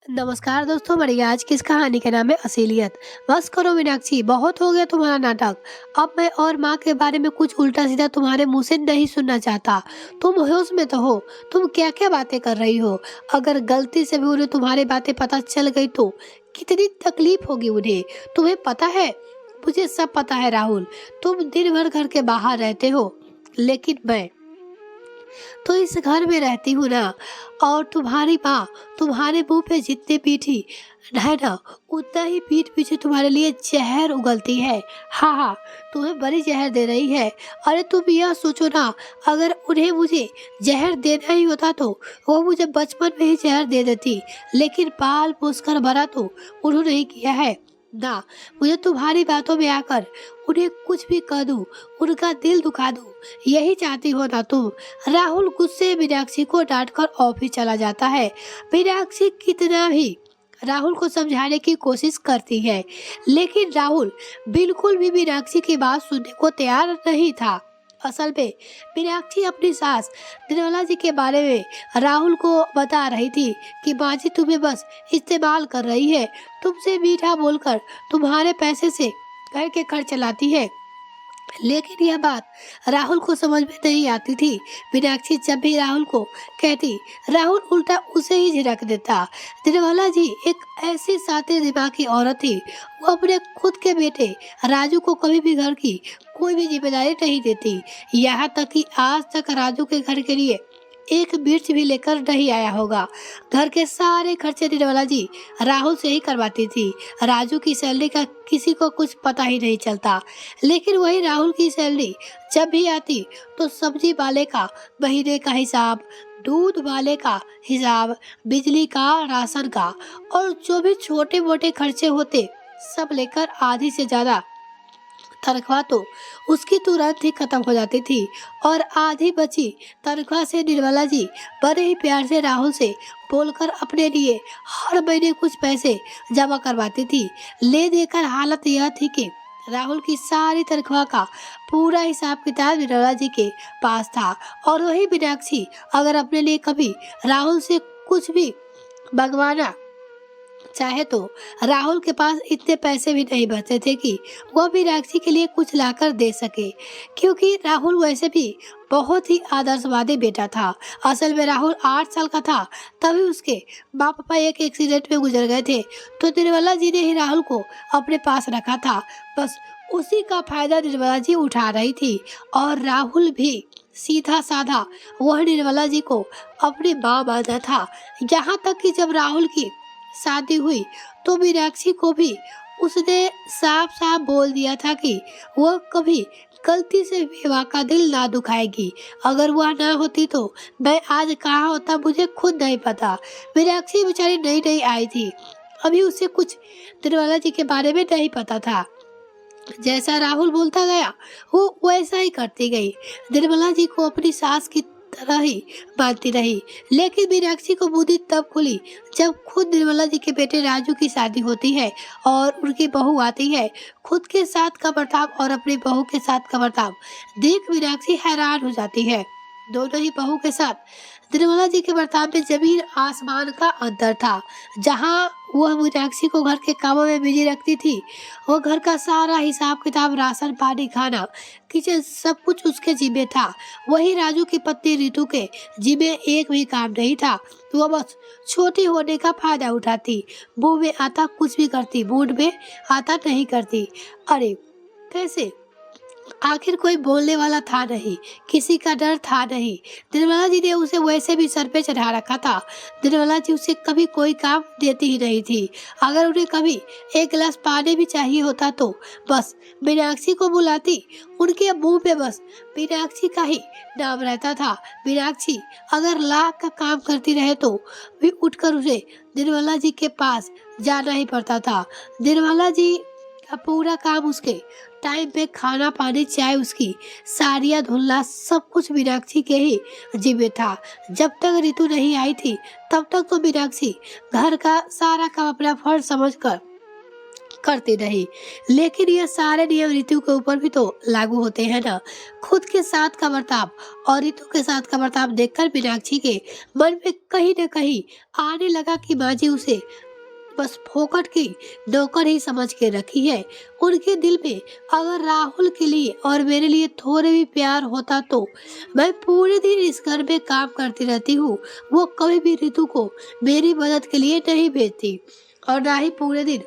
नमस्कार दोस्तों, मेरी आज की इस कहानी का नाम है असलियत। बस करो मीनाक्षी, बहुत हो गया तुम्हारा नाटक। अब मैं और माँ के बारे में कुछ उल्टा सीधा तुम्हारे मुंह से नहीं सुनना चाहता। तुम होश में तो हो? तुम क्या क्या बातें कर रही हो? अगर गलती से भी उन्हें तुम्हारी बातें पता चल गई तो कितनी तकलीफ होगी उन्हें। तुम्हें पता है, मुझे सब पता है राहुल। तुम दिन भर घर के बाहर रहते हो, लेकिन मैं तो इस घर में रहती हूँ ना। और तुम्हारी माँ तुम्हारे मुंह पे जितनी पीठी है ना, उतना ही पीठ पीछे तुम्हारे लिए जहर उगलती है। हाँ हाँ, तुम्हें बड़ी जहर दे रही है। अरे तुम यह सोचो ना, अगर उन्हें मुझे जहर देना ही होता तो वो मुझे बचपन में ही जहर दे देती, लेकिन पाल पोस कर भरा तो उन्होंने ही किया है ना। मुझे तुम्हारी बातों में आकर उन्हें कुछ भी कह दूं, उनका दिल दुखा दूं, यही चाहती हो ना तुम। राहुल गुस्से में मीनाक्षी को डांटकर ऑफिस चला जाता है। मीनाक्षी कितना भी राहुल को समझाने की कोशिश करती है, लेकिन राहुल बिल्कुल भी मीनाक्षी की बात सुनने को तैयार नहीं था। असल में मीनाक्षी अपनी सास निर्मला जी के बारे में राहुल को बता रही थी कि माँ जी तुम्हें बस इस्तेमाल कर रही है, तुमसे मीठा बोलकर तुम्हारे पैसे से घर के खर्च चलाती है। लेकिन यह बात राहुल को समझ में नहीं आती थी। मीनाक्षी जब भी राहुल को कहती, राहुल उल्टा उसे ही झिड़क देता। निर्मला जी एक ऐसी साते दिमाग की औरत थी। वो अपने खुद के बेटे राजू को कभी भी घर की कोई भी जिम्मेदारी नहीं देती। यहाँ तक कि आज तक राजू के घर के लिए एक मिर्च भी लेकर नहीं आया होगा। घर के सारे खर्चे निर्मला जी राहुल से ही करवाती थी। राजू की सैलरी का किसी को कुछ पता ही नहीं चलता, लेकिन वही राहुल की सैलरी जब भी आती तो सब्जी वाले का महीने का हिसाब, दूध वाले का हिसाब, बिजली का, राशन का और जो भी छोटे मोटे खर्चे होते सब लेकर आधी से ज्यादा तनख्वाह तो उसकी तुरंत ही खत्म हो जाती थी। और आधी बची तनख्वाह से निर्मला जी बड़े ही प्यार से राहुल से बोलकर अपने लिए हर महीने कुछ पैसे जमा करवाती थी। ले देकर हालत यह थी कि राहुल की सारी तनख्वाह का पूरा हिसाब किताब निर्मला जी के पास था। और वही मीनाक्षी अगर अपने लिए कभी राहुल से कुछ भी मंगवाना चाहे तो राहुल के पास इतने पैसे भी नहीं बचते थे कि वह भी मीनाक्षी के लिए कुछ लाकर दे सके, क्योंकि राहुल वैसे भी बहुत ही आदर्शवादी बेटा था। असल में राहुल 8 साल का था तभी उसके माँ पापा एक एक्सीडेंट में गुजर गए थे, तो निर्मला जी ने ही राहुल को अपने पास रखा था। बस उसी का फायदा निर्मला जी उठा रही थी। और राहुल भी सीधा साधा वह निर्मला जी को अपनी माँ मानता था। यहाँ तक कि जब राहुल की शादी हुई तो मीनाक्षी को भी उसने साफ साफ बोल दिया था कि वह कभी गलती से विवाह का दिल ना दुखाएगी। अगर वह ना होती तो मैं आज कहाँ होता मुझे खुद नहीं पता। मीनाक्षी बेचारी नई नई आई थी, अभी उसे कुछ निर्मला जी के बारे में नहीं पता था। जैसा राहुल बोलता गया वो वैसा ही करती गई। निर्मला जी को अपनी सास की तरह ही मानती रही। लेकिन मीनाक्षी को बुद्धि तब खुली जब खुद निर्मला जी के बेटे राजू की शादी होती है और उनकी बहू आती है। खुद के साथ का बर्ताव और अपनी बहू के साथ का बर्ताव देख मीनाक्षी हैरान हो जाती है। दोनों ही बहू के साथ निर्मला जी के बर्ताव में जमीन आसमान का अंतर था। जहाँ वह मीनाक्षी को घर के कामों में बिजी रखती थी, वो घर का सारा हिसाब किताब, राशन पानी, खाना, किचन सब कुछ उसके जिम्मे था। वही राजू की पत्नी रितु के जिम्मे एक भी काम नहीं था। वो बस छोटी होने का फायदा उठाती, मुंह में आता कुछ भी करती, मूड में आता नहीं करती। अरे कैसे, आखिर कोई बोलने वाला था नहीं, किसी का डर था नहीं। निर्मला जी ने उसे वैसे भी सर पे चढ़ा रखा था। निर्मला जी उसे कभी कोई काम देती ही नहीं थी। अगर उन्हें कभी एक गिलास पानी भी चाहिए होता तो बस मीनाक्षी को बुलाती। उनके मुंह पे बस मीनाक्षी का ही नाम रहता था। मीनाक्षी अगर लाख का काम करती रहे तो भी उठकर उसे निर्मला जी के पास जाना ही पड़ता था। निर्मला जी का पूरा काम उसके टाइम पे, खाना पानी चाय, उसकी साड़ियाँ धुलना सब कुछ मीनाक्षी के ही जिम्मे था। जब तक रितु नहीं आई थी तब तक तो मीनाक्षी घर का सारा काम अपना फर्ज समझकर करती रही। लेकिन ये सारे नियम ऋतु के ऊपर भी तो लागू होते हैं ना। खुद के साथ का बर्ताव और ऋतु के साथ का बर्ताव देखकर मीनाक्षी के मन में कहीं न कहीं आने लगा कि माँ जी उसे बस फोकट की नौकर ही समझ के रखी है। उनके दिल में अगर राहुल के लिए और मेरे लिए थोड़े भी प्यार होता तो मैं पूरे दिन इस घर में काम करती रहती हूँ। वो कभी भी ऋतु को मेरी मदद के लिए नहीं भेजती और ना ही पूरे दिन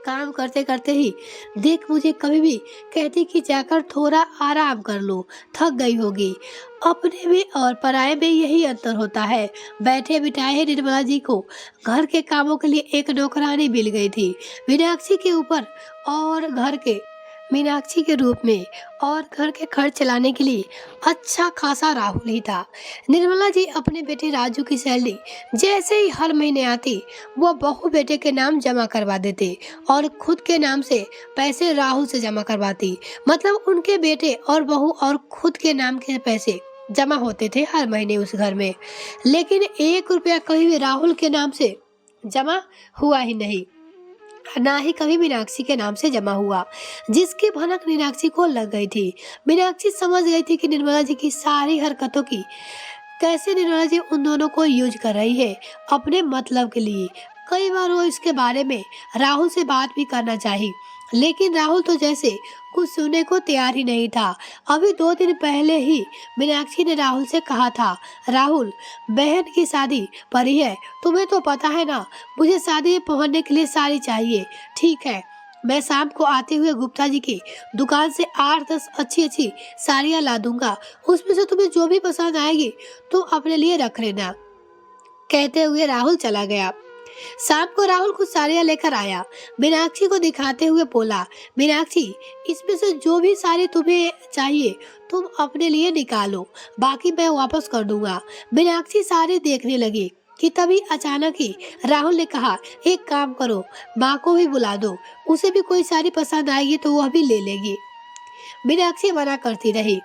काम करते करते ही देख मुझे कभी भी कहती कि जाकर थोड़ा आराम कर लो, थक गई होगी। अपने में और पराये में यही अंतर होता है। बैठे बिठाए निर्मला जी को घर के कामों के लिए एक नौकरानी मिल गई थी मीनाक्षी के ऊपर और घर के मीनाक्षी के रूप में, और घर के खर्च चलाने के लिए अच्छा खासा राहुल ही था। निर्मला जी अपने बेटे राजू की सैलरी जैसे ही हर महीने आती वो बहू बेटे के नाम जमा करवा देते और खुद के नाम से पैसे राहुल से जमा करवाती। मतलब उनके बेटे और बहू और खुद के नाम के पैसे जमा होते थे हर महीने उस घर में, लेकिन 1 रुपया कभी भी राहुल के नाम से जमा हुआ ही नहीं, ना ही कभी मीनाक्षी के नाम से जमा हुआ, जिसकी भनक मीनाक्षी को लग गई थी। मीनाक्षी समझ गई थी कि निर्मला जी की सारी हरकतों की कैसे निर्मला जी उन दोनों को यूज कर रही है अपने मतलब के लिए। कई बार वो इसके बारे में राहुल से बात भी करना चाही, लेकिन राहुल तो जैसे कुछ सुनने को तैयार ही नहीं था। अभी 2 दिन पहले ही मीनाक्षी ने राहुल से कहा था, राहुल बहन की शादी पड़ी है, तुम्हें तो पता है ना, मुझे शादी में पहनने के लिए साड़ी चाहिए। ठीक है, मैं शाम को आते हुए गुप्ता जी की दुकान से 8-10 अच्छी अच्छी साड़ियाँ ला दूंगा, उसमें से तुम्हें जो भी पसंद आएगी तुम अपने लिए रख लेना। कहते हुए राहुल चला गया। शाम को राहुल कुछ साड़ियाँ लेकर आया, मीनाक्षी को दिखाते हुए बोला, मीनाक्षी इसमें से जो भी साड़ी तुम्हें चाहिए तुम अपने लिए निकालो, बाकी मैं वापस कर दूंगा। मीनाक्षी साड़ी देखने लगी कि तभी अचानक ही राहुल ने कहा, एक काम करो, माँ को भी बुला दो, उसे भी कोई साड़ी पसंद आएगी तो वह भी ले लेगी। मीनाक्षी मना करती रही,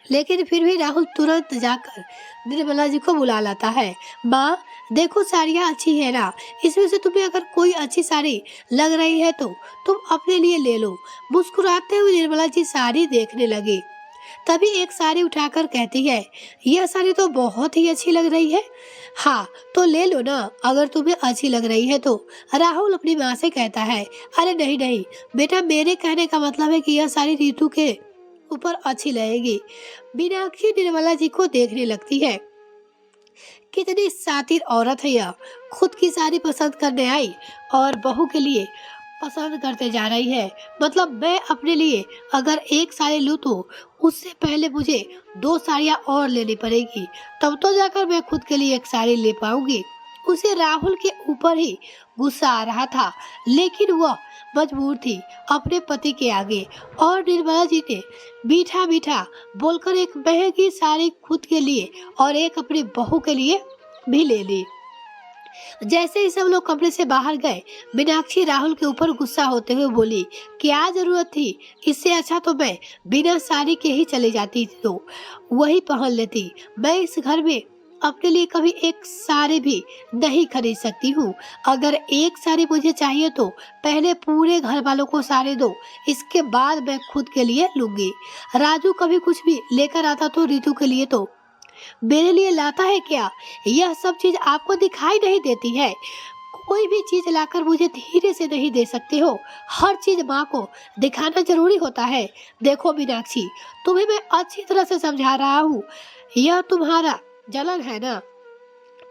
लेकिन फिर भी राहुल तुरंत जाकर निर्मला जी को बुला लाता है। माँ देखो साड़ियाँ अच्छी है ना, इसमें से तुम्हें अगर कोई अच्छी साड़ी लग रही है तो तुम अपने लिए ले लो। मुस्कुराते हुए निर्मला जी साड़ी देखने लगी, तभी एक साड़ी उठाकर कहती है, यह साड़ी तो बहुत ही अच्छी लग रही है। हाँ तो ले लो ना अगर तुम्हें अच्छी लग रही है तो। राहुल अपनी माँ से कहता है, अरे नहीं नहीं बेटा, मेरे कहने का मतलब है कि यह साड़ी ऋतु के ऊपर अच्छी लगेगी। मीनाक्षी निर्मला जी को देखने लगती है, कितनी शातिर औरत है यह, खुद की साड़ी पसंद करने आई और बहू के लिए पसंद करते जा रही है। मतलब मैं अपने लिए अगर एक साड़ी लूँ तो उससे पहले मुझे 2 साड़ियाँ और लेनी पड़ेगी, तब तो जाकर मैं खुद के लिए एक साड़ी ले पाऊंगी। उसे राहुल के ऊपर ही गुस्सा आ रहा था, लेकिन वह मजबूर थी अपने पति के आगे, और निर्मला जी ने मीठा मीठा बोलकर एक महंगी साड़ी खुद के लिए और एक अपनी बहू के लिए भी ले ली। जैसे ही सब लोग कमरे से बाहर गए, मीनाक्षी राहुल के ऊपर गुस्सा होते हुए बोली, क्या जरूरत थी, इससे अच्छा तो मैं बिना साड़ी के ही चली जाती तो वही पहन लेती। मैं इस घर में अपने लिए कभी एक साड़ी भी नहीं खरीद सकती हूँ। अगर एक साड़ी मुझे चाहिए तो पहले पूरे घर वालों को साड़ी दो, इसके बाद मैं खुद के लिए लूंगी। राजू कभी कुछ भी लेकर आता तो ऋतु के लिए तो मेरे लिए लाता है क्या? यह सब चीज आपको दिखाई नहीं देती है? कोई भी चीज लाकर मुझे धीरे से नहीं दे सकते हो, हर चीज माँ को दिखाना जरूरी होता है। देखो मीनाक्षी, तुम्हें मैं अच्छी तरह से समझा रहा हूँ, यह तुम्हारा जलन है ना,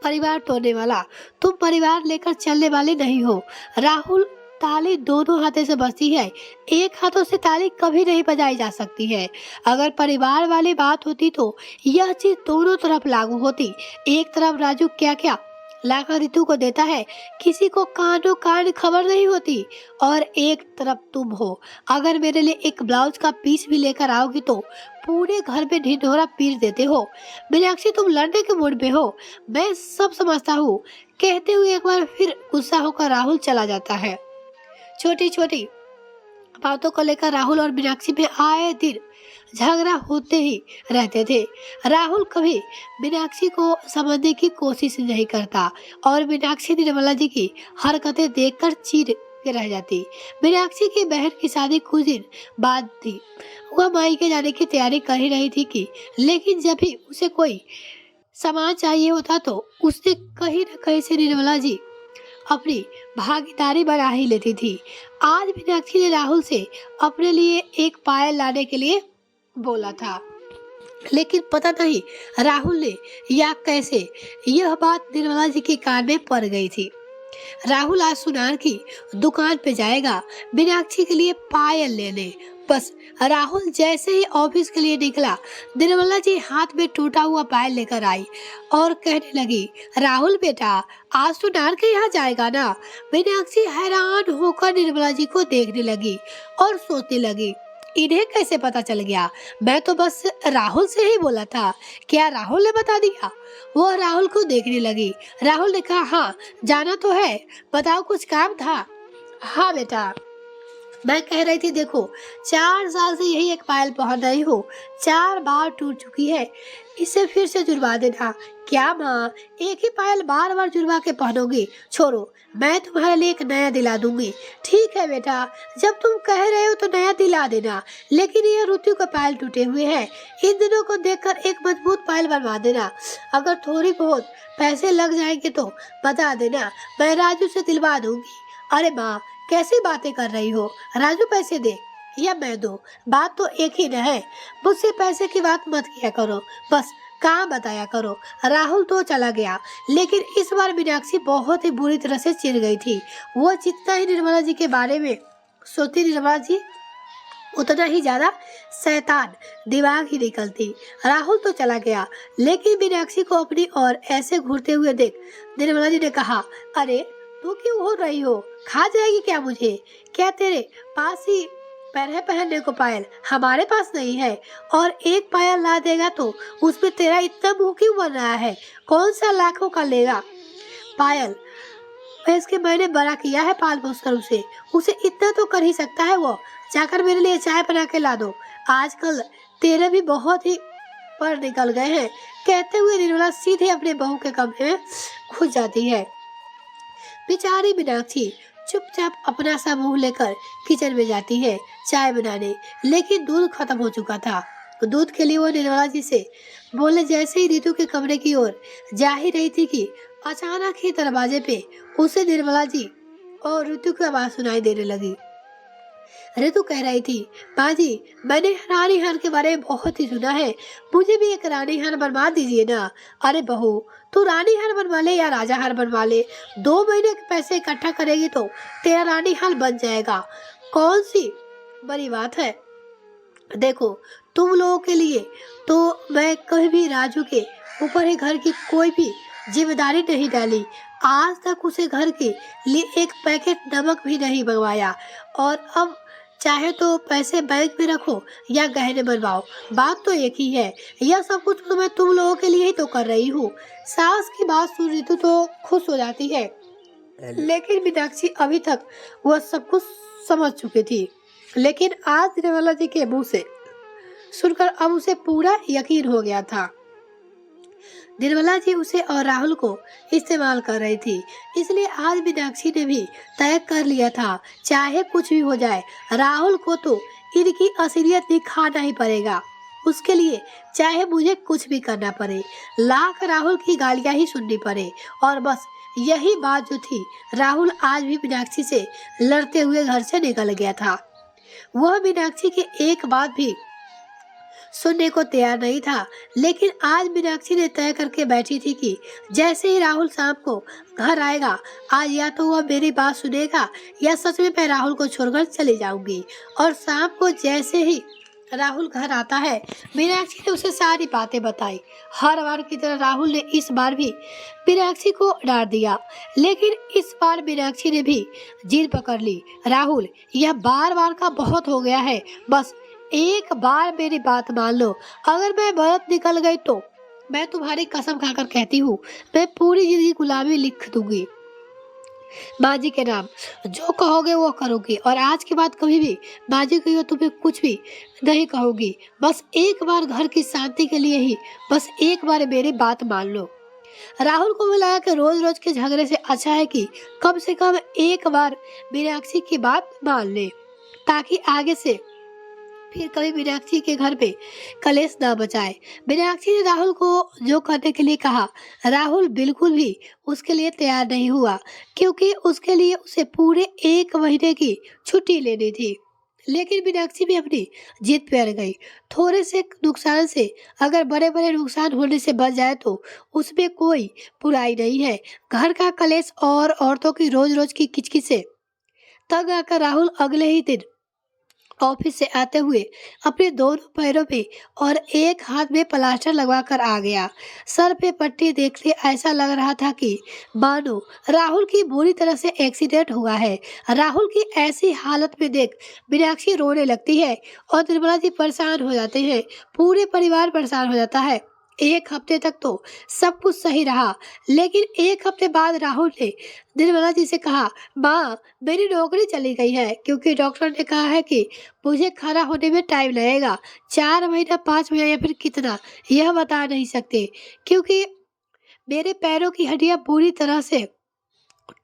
परिवार तोड़ने वाला, तुम परिवार लेकर चलने वाले नहीं हो। राहुल, ताली दोनों हाथों से बजती है, एक हाथों से ताली कभी नहीं बजाई जा सकती है। अगर परिवार वाली बात होती तो यह चीज दोनों तरफ लागू होती। एक तरफ राजू क्या क्या लाकर ऋतु को देता है, किसी को कानों कान खबर नहीं होती, और एक तरफ तुम हो, अगर मेरे लिए एक ब्लाउज का पीस भी लेकर आओगी तो पूरे घर में ढिढोरा पीस देते हो। मीनाक्षी, तुम लड़ने के मूड में हो, मैं सब समझता हूँ। कहते हुए एक बार फिर गुस्सा होकर राहुल चला जाता है। छोटी छोटी बातों को लेकर राहुल और मीनाक्षी में आए दिन झगड़ा होते ही रहते थे। राहुल कभी मीनाक्षी को समझने की कोशिश नहीं करता और मीनाक्षी निर्मला जी की हरकतें देखकर चिढ़ के रह जाती। मीनाक्षी की बहन की शादी कुछ दिन बाद थी। वह मायके जाने की तैयारी कर ही रही थी कि लेकिन जब भी उसे कोई सामान चाहिए होता तो उसने कहीं न कहीं से निर्मला जी अपनी भागीदारी बना ही लेती थी। आज मीनाक्षी ने राहुल से अपने लिए एक पायल लाने के लिए बोला था, लेकिन पता नहीं राहुल ने या कैसे यह बात निर्मला जी के कान में पड़ गई थी। राहुल आज सुनार की दुकान पे जाएगा मीनाक्षी के लिए पायल लेने। बस राहुल जैसे ही ऑफिस के लिए निकला, निर्मला जी हाथ में टूटा हुआ पायल लेकर आई और कहने लगी, राहुल बेटा आज सुनार के यहाँ जाएगा ना। मीनाक्षी हैरान होकर निर्मला जी को देखने लगी और सोचने लगी, इन्हें कैसे पता चल गया? मैं तो बस राहुल से ही बोला था, क्या राहुल ने बता दिया? वो राहुल को देखने लगी। राहुल ने कहा, हाँ जाना तो है, बताओ कुछ काम था? हाँ बेटा, मैं कह रही थी देखो 4 साल से यही एक पायल पहन रही हूँ, 4 बार टूट चुकी है, इसे फिर से जुड़वा देना। क्या माँ, एक ही पायल बार बार जुड़वा के पहनोगी? छोड़ो, मैं तुम्हारे लिए एक नया दिला दूंगी। ठीक है बेटा, जब तुम कह रहे हो तो नया दिला देना, लेकिन ये ऋतु के पायल टूटे हुए हैं, इन दिनों को देखकर एक मजबूत पायल बनवा देना। अगर थोड़ी बहुत पैसे लग जाएंगे तो बता देना, मैं राजू से दिलवा दूंगी। अरे माँ, कैसी बातें कर रही हो? राजू पैसे दे या मैं दूं, बात तो एक ही न है। मुझसे पैसे की बात मत किया करो, बस काम बताया करो। राहुल तो चला गया, लेकिन इस बार मीनाक्षी बहुत ही बुरी तरह से चिढ़ गई थी। वो जितना ही निर्मला जी के बारे में सोचती निर्मला जी उतना ही ज्यादा शैतान दिमाग ही निकलती। राहुल तो चला गया, लेकिन मीनाक्षी को अपनी ओर ऐसे घूरते हुए देख निर्मला जी ने कहा, अरे तू क्यों हो रही हो? खा जाएगी क्या मुझे? क्या तेरे पास ही पहनने को पायल हमारे पास नहीं है? और एक पायल ला देगा तो उसमें तेरा इतना मुंह क्यों बन रहा है? कौन सा लाखों का लेगा पायल? इसके मैंने बड़ा किया है पाल पोस कर उसे इतना तो कर ही सकता है वो। जाकर मेरे लिए चाय बना के ला दो, आजकल तेरे भी बहुत ही पर निकल गए हैं। कहते हुए निर्मला सीधे अपने बहू के कमरे में घुस जाती है। बेचारी मीनाक्षी चुपचाप अपना सा मुंह लेकर किचन में जाती है चाय बनाने, लेकिन दूध खत्म हो चुका था। दूध के लिए वो निर्मला जी से बोले जैसे ही रितु के कमरे की ओर जा ही रही थी कि अचानक ही दरवाजे पे उसे निर्मला जी और ऋतु की आवाज सुनाई देने लगी। ऋतु कह रही थी, माँ जी, मैंने रानी हार के बारे में बहुत ही सुना है, मुझे भी एक रानी हार बनवा दीजिए ना। अरे बहू, तू रानी हार बनवा ले या राजा हार बनवा ले, 2 महीने के पैसे इकट्ठा करेगी तो तेरा रानी हार बन जाएगा। कौन सी बड़ी बात है? देखो, तुम लोगों के लिए तो मैं कभी भी राजू के ऊपर ही घर की कोई भी जिम्मेदारी नहीं डाली। आज तक उसे घर के लिए एक पैकेट नमक भी नहीं मंगवाया, और अब चाहे तो पैसे बैंक में रखो या गहने बनवाओ, बात तो एक ही है। यह सब कुछ तो मैं तुम लोगों के लिए ही तो कर रही हूँ। सास की बात सुन रितु तो खुश हो जाती है, लेकिन मीनाक्षी अभी तक वह सब कुछ समझ चुकी थी। लेकिन आज निर्मला जी के मुंह से सुनकर अब उसे पूरा यकीन हो गया था। निर्मला जी उसे और राहुल को इस्तेमाल कर रही थी, इसलिए आज मीनाक्षी ने भी तय कर लिया था, चाहे कुछ भी हो जाए राहुल को तो इनकी असलियत दिखाना ही पड़ेगा। उसके लिए चाहे मुझे कुछ भी करना पड़े, लाख राहुल की गालियां ही सुननी पड़े। और बस यही बात जो थी, राहुल आज भी मीनाक्षी से लड़ते हुए घर से निकल गया था। वह मीनाक्षी की एक बात भी सुनने को तैयार नहीं था, लेकिन आज मीनाक्षी ने तय करके बैठी थी कि जैसे ही राहुल शाम को घर आएगा, आज या तो वह मेरी बात सुनेगा या सच में मैं राहुल को छोड़कर चली जाऊंगी। और शाम को जैसे ही राहुल घर आता है, मीनाक्षी ने उसे सारी बातें बताई। हर बार की तरह राहुल ने इस बार भी मीनाक्षी को डांट दिया, लेकिन इस बार मीनाक्षी ने भी जिद पकड़ ली। राहुल, यह बार बार का बहुत हो गया है, बस एक बार मेरी बात मान लो। अगर मैं गलत निकल गई तो मैं तुम्हारी कसम खाकर कहती हूँ, मैं पूरी जिंदगी गुलामी लिख दूंगी माँ जी के नाम। जो कहोगे वो करूंगी, और आज के बाद कभी भी माँ जी को तुम्हें कुछ भी नहीं कहूंगी। बस एक बार घर की शांति के लिए ही बस एक बार मेरी बात मान लो। राहुल को भी लगा कि रोज रोज के झगड़े से अच्छा है कि कम से कम एक बार मीनाक्षी की बात मान ले, ताकि आगे से फिर कभी मीनाक्षी के घर पे कलेश न बचाए। मीनाक्षी ने राहुल को जो करने के लिए कहा, राहुल बिल्कुल भी उसके लिए तैयार नहीं हुआ, क्योंकि उसके लिए उसे पूरे 1 महीने की छुट्टी लेनी थी। लेकिन मीनाक्षी भी अपनी जिद पे अड़ गई। थोड़े से नुकसान से अगर बड़े बड़े नुकसान होने से बच जाए तो उसमें कोई बुराई नहीं है। घर का कलेश और औरतों की रोज रोज की किचकिच से तंग आकर राहुल अगले ही दिन ऑफिस से आते हुए अपने दोनों पैरों पे और एक हाथ में प्लास्टर लगवा कर आ गया। सर पे पट्टी देखते ऐसा लग रहा था कि मानो राहुल की बुरी तरह से एक्सीडेंट हुआ है। राहुल की ऐसी हालत में देख मीनाक्षी रोने लगती है और निर्मला जी परेशान हो जाते हैं। पूरे परिवार परेशान हो जाता है। 1 हफ्ते तक तो सब कुछ सही रहा, लेकिन 1 हफ्ते बाद राहुल ने निर्मला जी से कहा, माँ मेरी नौकरी चली गई है, क्योंकि डॉक्टर ने कहा है कि मुझे खड़ा होने में टाइम लगेगा। 4 महीना, 5 महीना या फिर कितना, यह बता नहीं सकते, क्योंकि मेरे पैरों की हड्डियां पूरी तरह से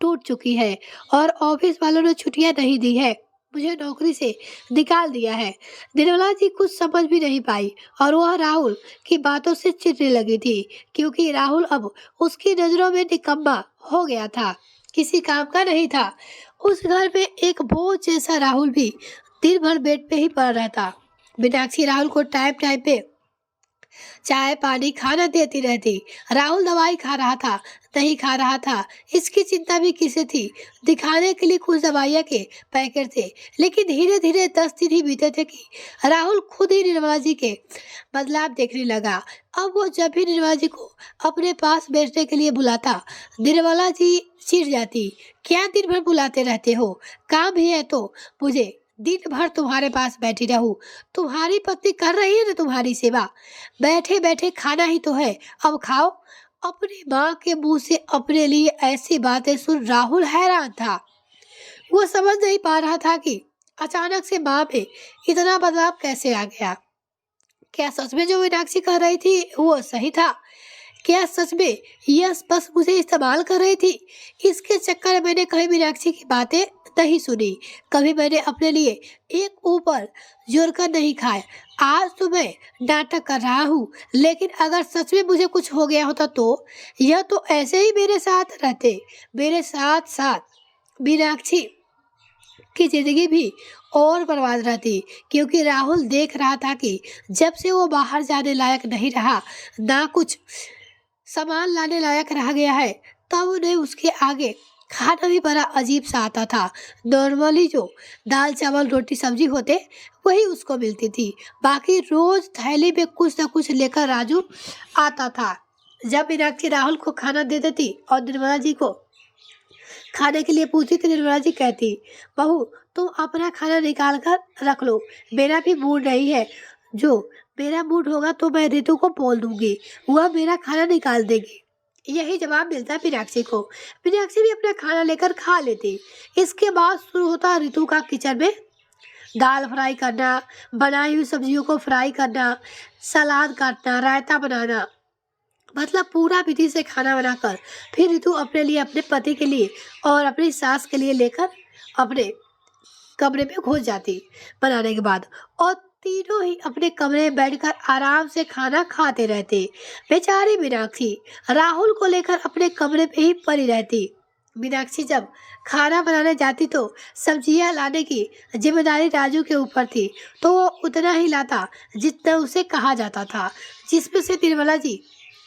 टूट चुकी है और ऑफिस वालों ने छुट्टियां नहीं दी है, मुझे नौकरी से निकाल दिया है। निर्मला जी कुछ समझ भी नहीं पाई और वह राहुल की बातों से चिढ़ने लगी थी, क्योंकि राहुल अब उसकी नजरों में निकम्मा हो गया था, किसी काम का नहीं था। उस घर में एक बोझ जैसा राहुल भी दिन भर बेड पे ही पड़ा रहता। मीनाक्षी राहुल को टाइम टाइम पे चाय पानी खाना देती रहती। राहुल दवाई खा रहा था, नहीं खा रहा था, इसकी चिंता भी किसे थी। दिखाने के लिए कुछ दवाइयाँ के पैकेट थे, लेकिन धीरे धीरे 10 दिन ही बीते थे कि राहुल खुद ही निर्मला जी के बदलाव देखने लगा। अब वो जब भी निर्मला जी को अपने पास बैठने के लिए बुलाता, निर्मला जी चिढ़ जाती। क्या दिन भर बुलाते रहते हो, काम ही है तो मुझे दिन भर तुम्हारे पास बैठी रहूं। तुम्हारी पत्नी कर रही है ना तुम्हारी सेवा, बैठे बैठे खाना ही तो है, अब खाओ। अपनी माँ के मुंह से अपने लिए ऐसी बातें सुन राहुल हैरान था। वो समझ नहीं पा रहा था कि अचानक से माँ में इतना बदलाव कैसे आ गया। क्या सच में जो मीनाक्षी कह रही थी वो सही था? क्या सच में यह बस मुझे इस्तेमाल कर रही थी? इसके चक्कर में मैंने कभी मीनाक्षी की बातें नहीं सुनी, कभी मैंने अपने लिए एक ऊपर जोर कर नहीं खाया। आज तो मैं नाटक कर रहा हूँ, लेकिन अगर सच में मुझे कुछ हो गया होता तो यह तो ऐसे ही मेरे साथ रहते, मेरे साथ साथ मीनाक्षी की जिंदगी भी और बर्बाद रहती। क्योंकि राहुल देख रहा था कि जब से वो बाहर जाने लायक नहीं रहा, ना कुछ सामान लाने लायक रह गया है, तब उन्हें उसके आगे खाना भी बड़ा अजीब सा आता था। नॉर्मली जो दाल चावल रोटी सब्जी होते वही उसको मिलती थी, बाकी रोज थैली में कुछ न कुछ लेकर राजू आता था। जब मीनाक्षी राहुल को खाना दे देती और निर्मला जी को खाने के लिए पूछती तो निर्मला जी कहती, बहू तुम अपना खाना निकाल कर रख लो, मेरा भी मूड नहीं है। जो मेरा मूड होगा तो मैं रितु को बोल दूंगी, वह मेरा खाना निकाल देगी। यही जवाब मिलता मीनाक्षी को। मीनाक्षी भी अपना खाना लेकर खा लेती। इसके बाद शुरू होता रितु का किचन में दाल फ्राई करना, बनाई हुई सब्जियों को फ्राई करना, सलाद काटना, रायता बनाना, मतलब पूरा विधि से खाना बनाकर फिर रितु अपने लिए, अपने पति के लिए और अपनी सास के लिए लेकर अपने कमरे में घुस जाती बनाने के बाद, और तीनों ही अपने कमरे में बैठकर आराम से खाना खाते रहते। बेचारी मीनाक्षी राहुल को लेकर अपने कमरे में ही पड़ी रहती। मीनाक्षी जब खाना बनाने जाती तो सब्जियां लाने की जिम्मेदारी राजू के ऊपर थी, तो वो उतना ही लाता जितना उसे कहा जाता था, जिसमें से निर्मला जी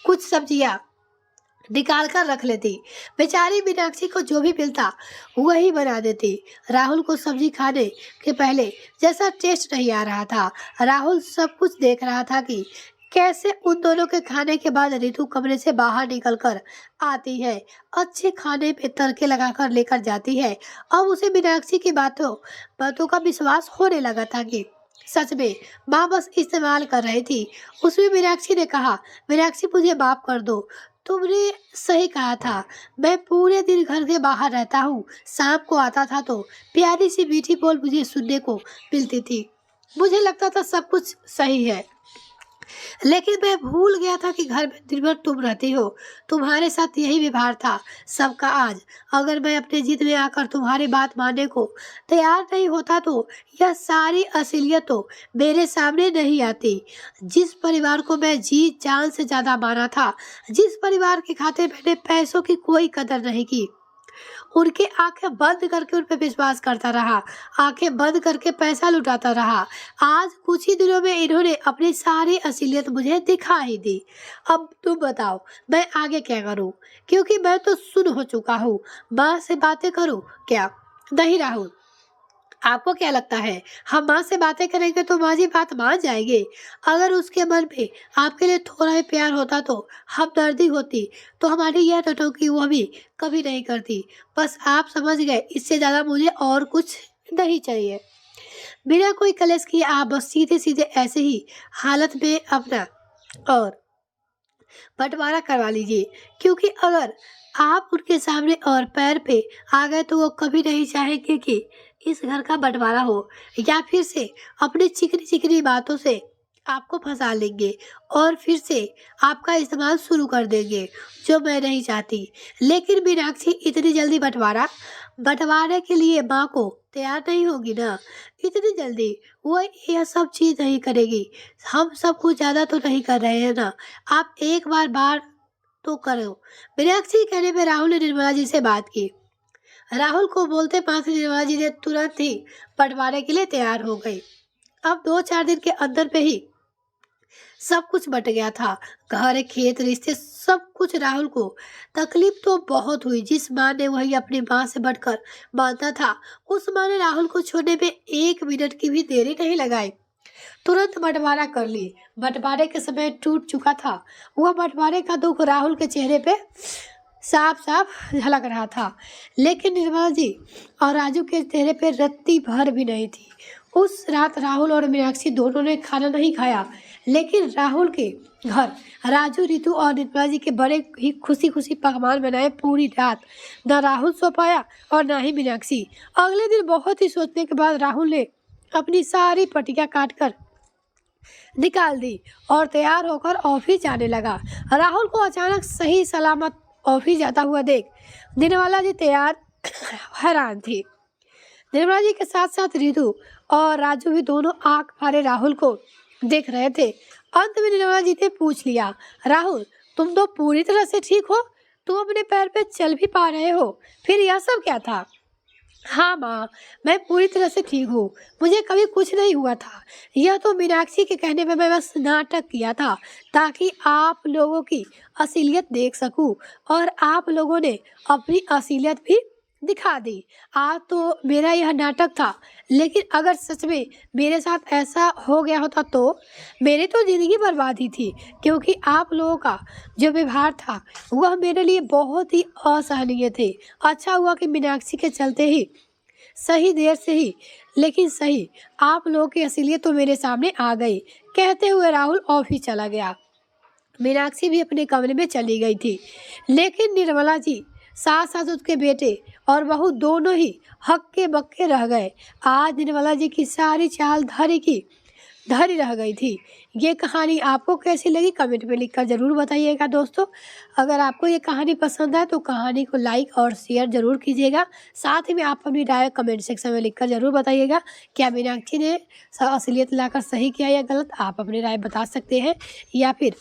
कुछ सब्जियां निकाल कर रख लेती। बेचारी मीनाक्षी को जो भी मिलता वही बना देती। राहुल को सब्जी खाने के पहले जैसा टेस्ट नहीं आ रहा था। राहुल सब कुछ देख रहा था कि कैसे उन दोनों के खाने के बाद रितु कमरे से बाहर निकलकर आती है, अच्छे खाने पे तड़के लगाकर लेकर जाती है। अब उसे मीनाक्षी की बातों का विश्वास होने लगा था कि सच में माँ बस इस्तेमाल कर रही थी। उसमें मीनाक्षी ने कहा, मीनाक्षी मुझे माफ कर दो, तुमने सही कहा था, मैं पूरे दिन घर के बाहर रहता हूँ, शाम को आता था तो प्यारी सी मीठी बोल मुझे सुनने को मिलती थी, मुझे लगता था सब कुछ सही है, लेकिन मैं भूल गया था कि घर में दिन भर तुम रहती हो। तुम्हारे साथ यही व्यवहार था सबका आज। अगर मैं अपने जिद में आकर तुम्हारी बात मानने को तैयार नहीं होता तो यह सारी असलियत तो मेरे सामने नहीं आती। जिस परिवार को मैं जी जान से ज्यादा माना था, जिस परिवार के खातिर मैंने पैसों की कोई कदर नहीं की, उनके आंखें बंद करके उन पे विश्वास करता रहा, आंखें बंद करके पैसा लुटाता रहा। आज कुछ ही दिनों में इन्होंने अपनी सारी असलियत मुझे दिखा ही दी। अब तुम बताओ मैं आगे क्या करूं, क्योंकि मैं तो सुन हो चुका हूँ। माँ से बातें करूं क्या? नहीं राहुल, आपको क्या लगता है हम माँ से बातें करेंगे तो माँ जी बात मान जाएंगे? अगर उसके मन में आपके लिए थोड़ा ही प्यार होता तो हमदर्दी होती तो हमारी यह टटोकी वो भी कभी नहीं करती। बस आप समझ गए, इससे ज्यादा मुझे और कुछ नहीं चाहिए। बिना कोई कलेश किए आप बस सीधे सीधे ऐसे ही हालत में अपना और बंटवारा करवा लीजिए, क्योंकि अगर आप उनके सामने और पैर पे आ गए तो वो कभी नहीं चाहेंगे कि इस घर का बंटवारा हो, या फिर से अपनी चिकनी चिकनी बातों से आपको फंसा लेंगे और फिर से आपका इस्तेमाल शुरू कर देंगे, जो मैं नहीं चाहती। लेकिन मीनाक्षी इतनी जल्दी बंटवारे के लिए माँ को तैयार नहीं होगी ना। इतनी जल्दी वो यह सब चीज नहीं करेगी। हम सब कुछ ज्यादा तो नहीं कर रहे हैं ना, आप एक बार तो करो। मीनाक्षी के कहने पे राहुल ने निर्मला जी से बात की। राहुल को बोलते पास निर्मला जी ने तुरंत ही बंटवारे के लिए तैयार हो गई। अब 2-4 दिन के अंदर पे ही सब कुछ बट गया था। घर, खेत, रिश्ते, सब कुछ। राहुल को तकलीफ तो बहुत हुई। जिस माँ ने वही अपनी माँ से बढ़कर मानता था, उस माँ ने राहुल को छोड़ने में 1 मिनट की भी देरी नहीं लगाई। तुरंत बंटवारा कर ली। बंटवारे के समय टूट चुका था। वह बंटवारे का दुख राहुल के चेहरे पे साफ साफ झलक रहा था, लेकिन निर्मला जी और राजू के चेहरे पे रत्ती भर भी नहीं थी। उस रात राहुल और मीनाक्षी दोनों ने खाना नहीं खाया, लेकिन राहुल के घर राजू, रितु और निर्मला जी के बड़े ही खुशी खुशी पकवान बनाए पूरी रात। न राहुल सो पाया और न ही मीनाक्षी। अगले दिन बहुत ही सोचने के बाद राहुल ने अपनी सारी पटिया काट कर निकाल दी और तैयार होकर ऑफिस जाने लगा। राहुल को अचानक सही सलामत ऑफिस जाता हुआ देख निर्मला जी तैयार हैरान थी। निर्मला जी के साथ साथ रितु और राजू भी दोनों आंख फाड़े राहुल को देख रहे थे। अंत में निर्मला जी ने पूछ लिया, राहुल तुम तो पूरी तरह से ठीक हो? तुम अपने पैर पे चल भी पा रहे हो? फिर यह सब क्या था? हाँ माँ, मैं पूरी तरह से ठीक हूँ। मुझे कभी कुछ नहीं हुआ था। यह तो मीनाक्षी के कहने पे मैं बस नाटक किया था, ताकि आप लोगों की असलियत देख सकूं, और आप लोगों ने अपनी असलियत भी दिखा दी। आज तो मेरा यह नाटक था, लेकिन अगर सच में मेरे साथ ऐसा हो गया होता तो मेरी तो जिंदगी बर्बाद ही थी, क्योंकि आप लोगों का जो व्यवहार था वह मेरे लिए बहुत ही असहनीय थे। अच्छा हुआ कि मीनाक्षी के चलते ही सही, देर से ही लेकिन सही, आप लोगों की असलियत तो मेरे सामने आ गई। कहते हुए राहुल ऑफिस चला गया। मीनाक्षी भी अपने कमरे में चली गई थी, लेकिन निर्मला जी साथ साथ उसके बेटे और बहू दोनों ही हक्के बक्के रह गए। आज निर्मला जी की सारी चाल धरी रह गई थी। ये कहानी आपको कैसी लगी कमेंट में लिखकर ज़रूर बताइएगा दोस्तों। अगर आपको ये कहानी पसंद आए तो कहानी को लाइक और शेयर ज़रूर कीजिएगा। साथ ही में आप अपनी राय कमेंट सेक्शन में लिखकर ज़रूर बताइएगा। क्या मीनाक्षी ने असलियत लाकर सही किया या गलत? आप अपनी राय बता सकते हैं। या फिर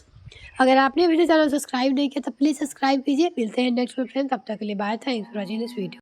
अगर आपने मेरे चैनल सब्सक्राइब नहीं किया तो प्लीज़ सब्सक्राइब कीजिए। मिलते हैं नेक्स्ट में फ्रेंड्स, तब तक के लिए bye. Thanks for watching this video.